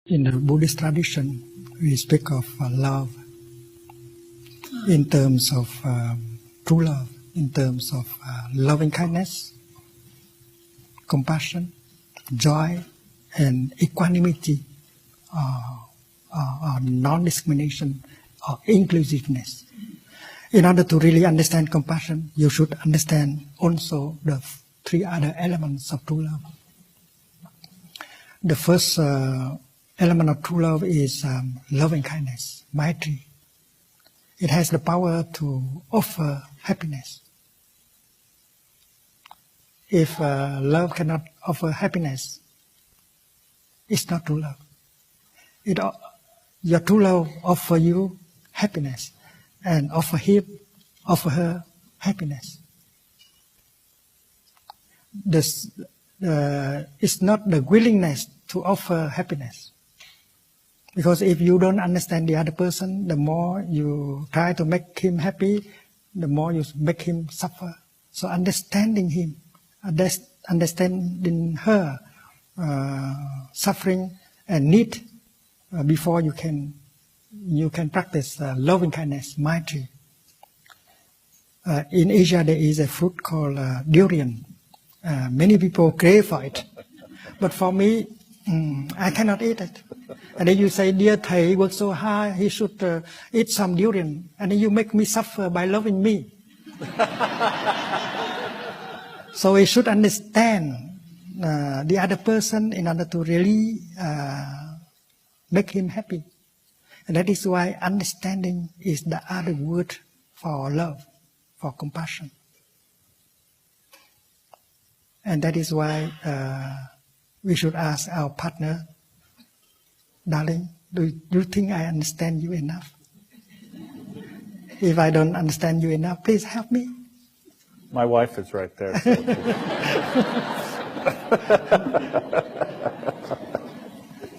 In the Buddhist tradition, we speak of love in terms of true love, in terms of loving kindness, compassion, joy, and equanimity, or non-discrimination, or inclusiveness. In order to really understand compassion, you should understand also the three other elements of true love. The first element of true love is loving kindness, Maitri. It has the power to offer happiness. If love cannot offer happiness, it's not true love. Your true love offers you happiness and offer her happiness. It's not the willingness to offer happiness. Because if you don't understand the other person, the more you try to make him happy, the more you make him suffer. So understanding him, understanding her suffering and need before you can practice loving kindness, Maitri. In Asia, there is a fruit called durian. Many people crave for it, but for me, I cannot eat it. And then you say, dear Thầy worked so hard, he should eat some durian. And then you make me suffer by loving me. So we should understand the other person in order to really make him happy. And that is why understanding is the other word for love, for compassion. And that is why we should ask our partner, darling, do you think I understand you enough? If I don't understand you enough, please help me. My wife is right there.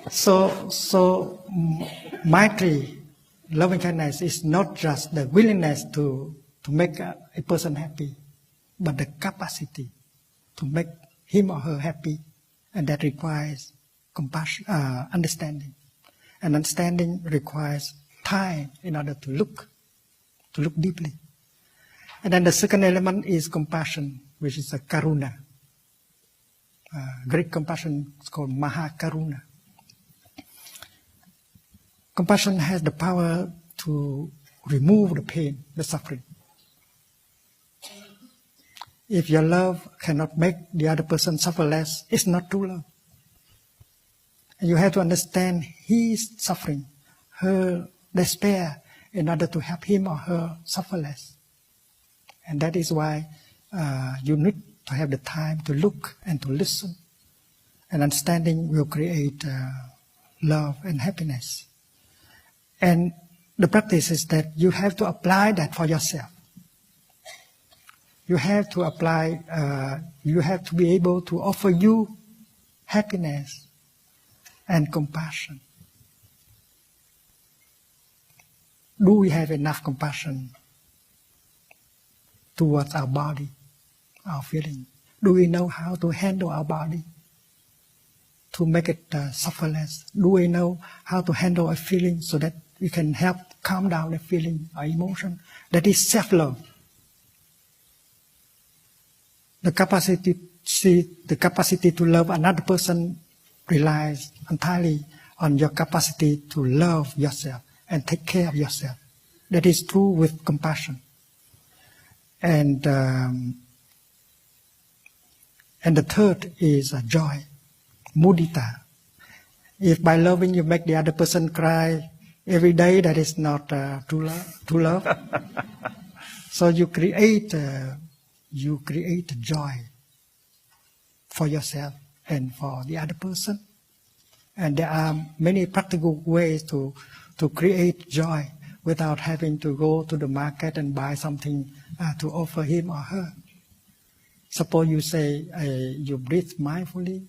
So Maitri, loving kindness, is not just the willingness to make a person happy, but the capacity to make him or her happy, and that requires compassion, understanding. And understanding requires time in order to look deeply. And then the second element is compassion, which is a karuna. Greek compassion is called Mahakaruna. Compassion has the power to remove the pain, the suffering. If your love cannot make the other person suffer less, it's not true love. And you have to understand his suffering, her despair, in order to help him or her suffer less. And that is why you need to have the time to look and to listen. And understanding will create love and happiness. And the practice is that you have to apply that for yourself. You have to apply, you have to be able to offer you happiness and compassion. Do we have enough compassion towards our body, our feeling? Do we know how to handle our body to make it suffer less? Do we know how to handle a feeling so that we can help calm down the feeling or emotion? That is self-love. The capacity to love another person relies entirely on your capacity to love yourself and take care of yourself. That is true with compassion. And the third is joy, mudita. If by loving you make the other person cry every day, that is not true love. So you create joy for yourself and for the other person. And there are many practical ways to create joy without having to go to the market and buy something to offer him or her. Suppose you say you breathe mindfully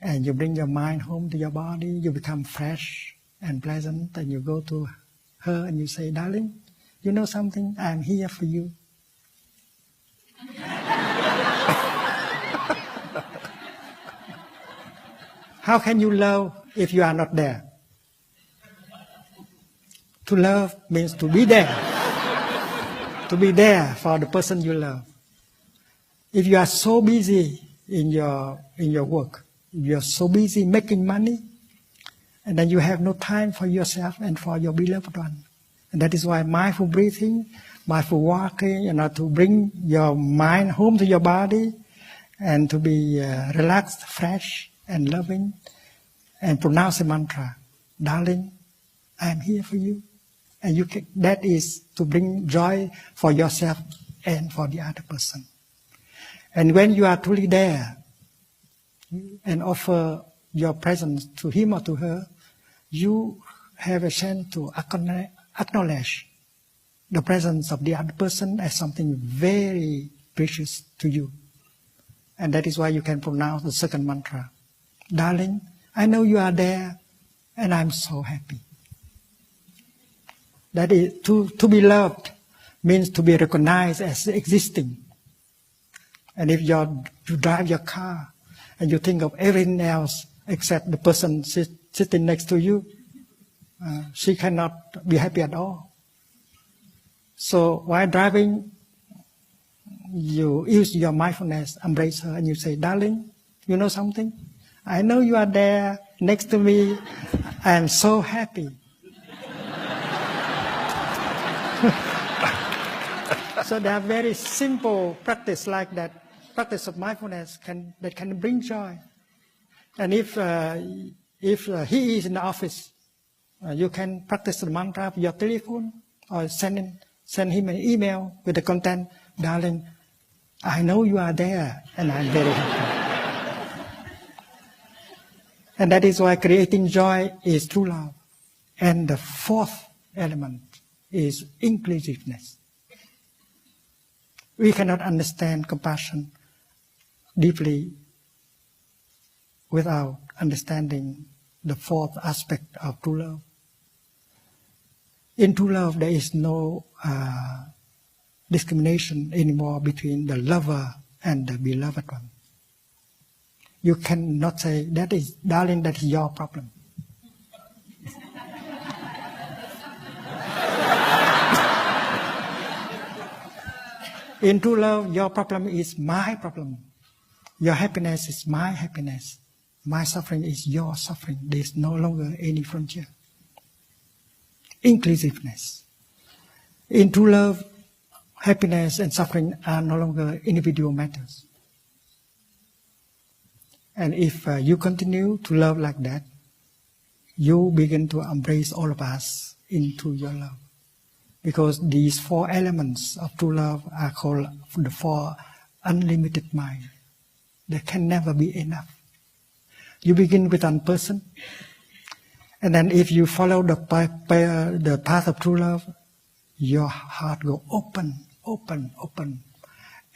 and you bring your mind home to your body, you become fresh and pleasant, and you go to her and you say, darling, you know something? I'm here for you. How can you love if you are not there. To love means to be there. To be there for the person you love. If you are so busy in your work, if you are so busy making money, and then you have no time for yourself and for your beloved one. And that is why mindful breathing, mindful walking, to bring your mind home to your body and to be relaxed, fresh, and loving, and pronounce a mantra, darling, I am here for you. And that is to bring joy for yourself and for the other person. And when you are truly there and offer your presence to him or to her, you have a chance to acknowledge the presence of the other person as something very precious to you. And that is why you can pronounce the second mantra. Darling, I know you are there and I'm so happy. That is, to be loved means to be recognized as existing. And if you drive your car and you think of everything else except the person sitting next to you, she cannot be happy at all. So while driving, you use your mindfulness, embrace her, and you say, darling, you know something? I know you are there next to me. I am so happy. So there are very simple practice like that, practice of mindfulness that can bring joy. And if he is in the office, you can practice the mantra of your telephone or send him an email with the content, darling, I know you are there and I'm very happy. And that is why creating joy is true love. And the fourth element is inclusiveness. We cannot understand compassion deeply without understanding the fourth aspect of true love. In true love, there is no discrimination anymore between the lover and the beloved one. You cannot say, that is, darling, that is your problem. In true love, your problem is my problem. Your happiness is my happiness. My suffering is your suffering. There is no longer any frontier. Inclusiveness. In true love, happiness and suffering are no longer individual matters. And if you continue to love like that, you begin to embrace all of us into your love. Because these four elements of true love are called the four unlimited mind. There can never be enough. You begin with one person, and then if you follow the path of true love, your heart will open,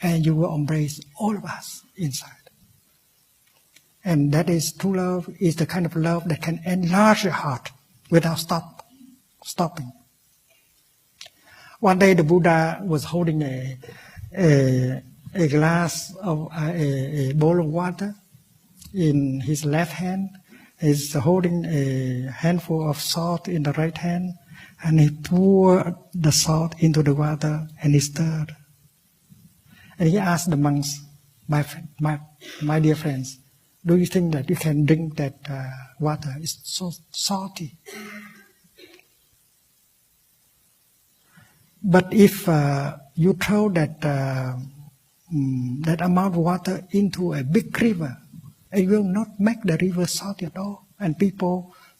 and you will embrace all of us inside. And that is true love, is the kind of love that can enlarge your heart without stopping. One day the Buddha was holding a glass of a bowl of water in his left hand. He's holding a handful of salt in the right hand, and he poured the salt into the water and he stirred. And he asked the monks, my dear friends, do you think that you can drink that water? It's so salty. But if you throw that amount of water into a big river, it will not make the river salty at all. And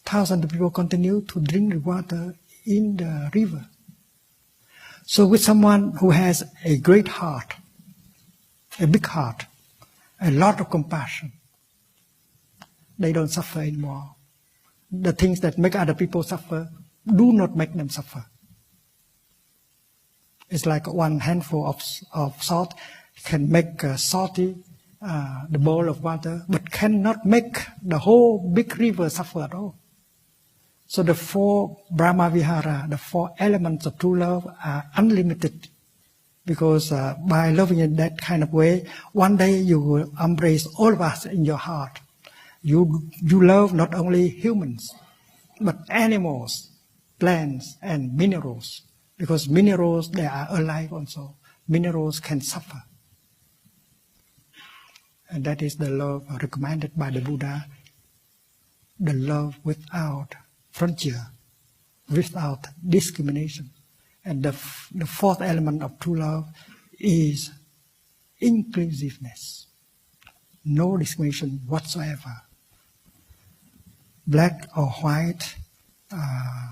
thousands of people continue to drink the water in the river. So with someone who has a great heart, a big heart, a lot of compassion, they don't suffer anymore. The things that make other people suffer do not make them suffer. It's like one handful of salt can make salty the bowl of water, but cannot make the whole big river suffer at all. So the four Brahma Vihara, the four elements of true love are unlimited. Because by loving in that kind of way, one day you will embrace all of us in your heart. You love not only humans, but animals, plants, and minerals. Because minerals, they are alive also. Minerals can suffer. And that is the love recommended by the Buddha. The love without frontier, without discrimination. And the fourth element of true love is inclusiveness. No discrimination whatsoever. Black or white,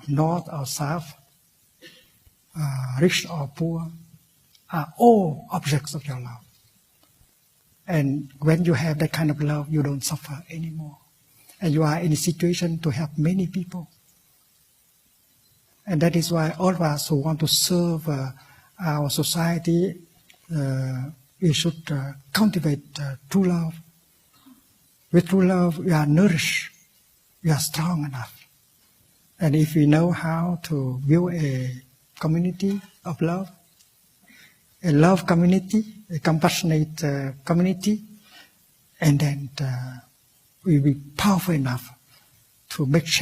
north or south, rich or poor, are all objects of your love. And when you have that kind of love, you don't suffer anymore. And you are in a situation to help many people. And that is why all of us who want to serve our society, we should cultivate true love. With true love, we are nourished. We are strong enough. And if we know how to build a community of love, a love community, a compassionate community, and then we will be powerful enough to make change.